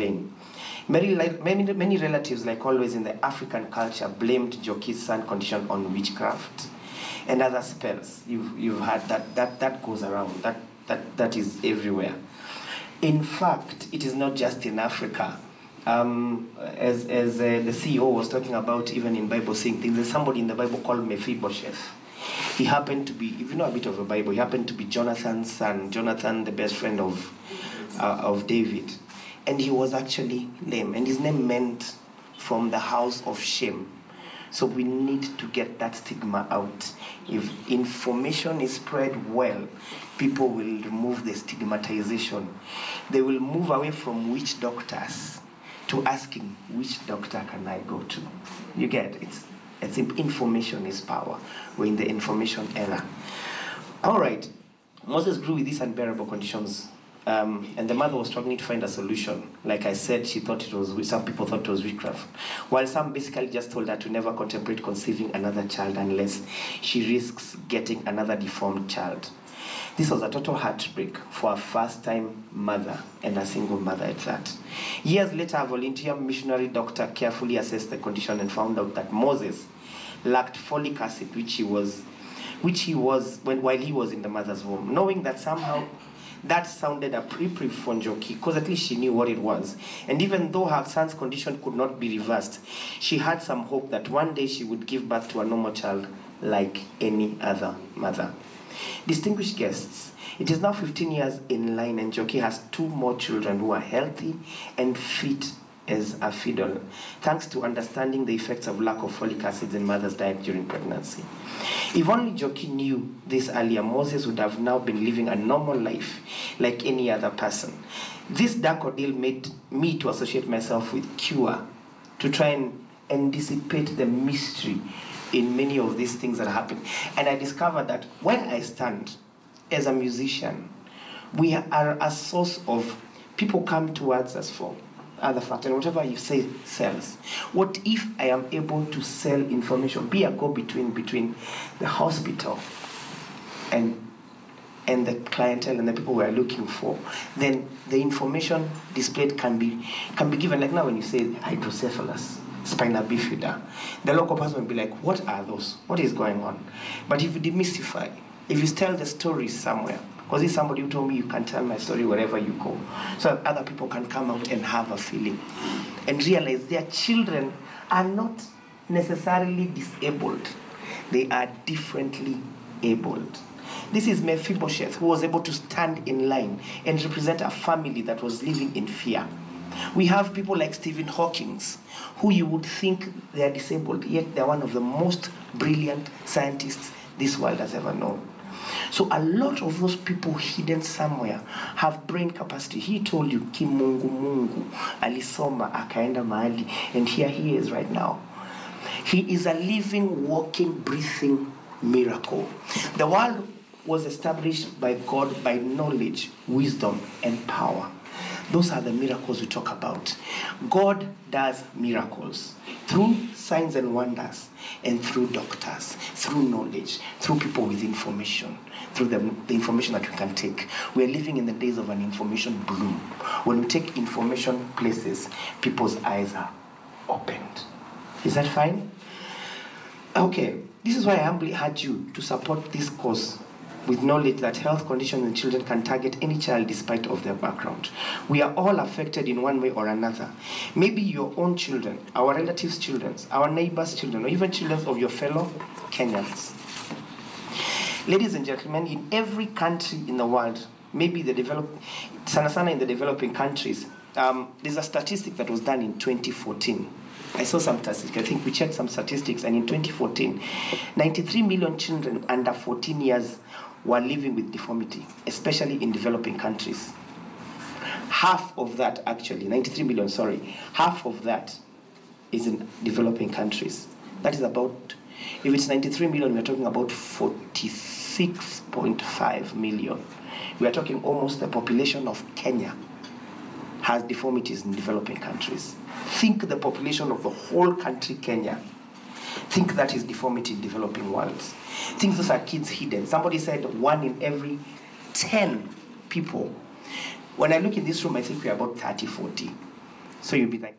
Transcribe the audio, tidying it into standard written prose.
vain. Many relatives, like always in the African culture, blamed Njoki's son condition on witchcraft and other spells. You've heard that goes around. That is everywhere. In fact, it is not just in Africa. As the CEO was talking about, even in Bible saying things, there's somebody in the Bible called Mephibosheth. He happened to be, if you know a bit of the Bible, he happened to be Jonathan's son. Jonathan, the best friend of David. And he was actually lame. And his name meant from the house of shame. So we need to get that stigma out. If information is spread well, people will remove the stigmatization. They will move away from witch doctors to asking, which doctor can I go to? You get it. It's information is power. We're in the information era. All right. Moses grew with these unbearable conditions, and the mother was struggling to find a solution. Like I said, she thought it was, some people thought it was witchcraft, while some basically just told her to never contemplate conceiving another child unless she risks getting another deformed child. This was a total heartbreak for a first-time mother, and a single mother at that. Years later, a volunteer missionary doctor carefully assessed the condition and found out that Moses lacked folic acid, which he was while he was in the mother's womb. Knowing that somehow that sounded a reprieve for Njoki, because at least she knew what it was. And even though her son's condition could not be reversed, she had some hope that one day she would give birth to a normal child like any other mother. Distinguished guests, it is now 15 years in line, and Njoki has 2 more children who are healthy and fit as a fiddle, thanks to understanding the effects of lack of folic acid in mother's diet during pregnancy. If only Njoki knew this earlier, Moses would have now been living a normal life like any other person. This dark ordeal made me to associate myself with cure, to try and dissipate the mystery in many of these things that happen. And I discovered that when I stand as a musician, we are a source of, people come towards us for other factors, and whatever you say sells. What if I am able to sell information, be a go-between between the hospital and the clientele and the people we are looking for? Then the information displayed can be given. Like now when you say hydrocephalus, spina bifida, the local person will be like, what are those? What is going on? But if you demystify, if you tell the story somewhere, because there's somebody who told me you can tell my story wherever you go, so that other people can come out and have a feeling and realize their children are not necessarily disabled. They are differently abled. This is Mephibosheth, who was able to stand in line and represent a family that was living in fear. We have people like Stephen Hawking, who you would think they are disabled, yet they're one of the most brilliant scientists this world has ever known. So a lot of those people hidden somewhere have brain capacity. He told you, Kimungu Mungu, alisoma, akaenda mahali, and here he is right now. He is a living, walking, breathing miracle. The world was established by God by knowledge, wisdom, and power. Those are the miracles we talk about. God does miracles through signs and wonders, and through doctors, through knowledge, through people with information, through the information that we can take. We are living in the days of an information bloom. When we take information places, people's eyes are opened. Is that fine? Okay, this is why I humbly urge you to support this cause with knowledge that health conditions in children can target any child despite of their background. We are all affected in one way or another. Maybe your own children, our relatives' children, our neighbors' children, or even children of your fellow Kenyans. Ladies and gentlemen, in every country in the world, maybe the sana in the developing countries, there's a statistic that was done in 2014. I saw some statistics. I think we checked some statistics, and in 2014, 93 million children under 14 years were living with deformity, especially in developing countries. Half of that, actually, 93 million, sorry, half of that is in developing countries. That is about, if it's 93 million, we're talking about 46.5 million. We are talking almost the population of Kenya has deformities in developing countries. Think the population of the whole country, Kenya. Think that is deformity in developing worlds. Think those are kids hidden. Somebody said 1 in every 10 people. When I look in this room, I think we're about 30, 40. So you'll be like,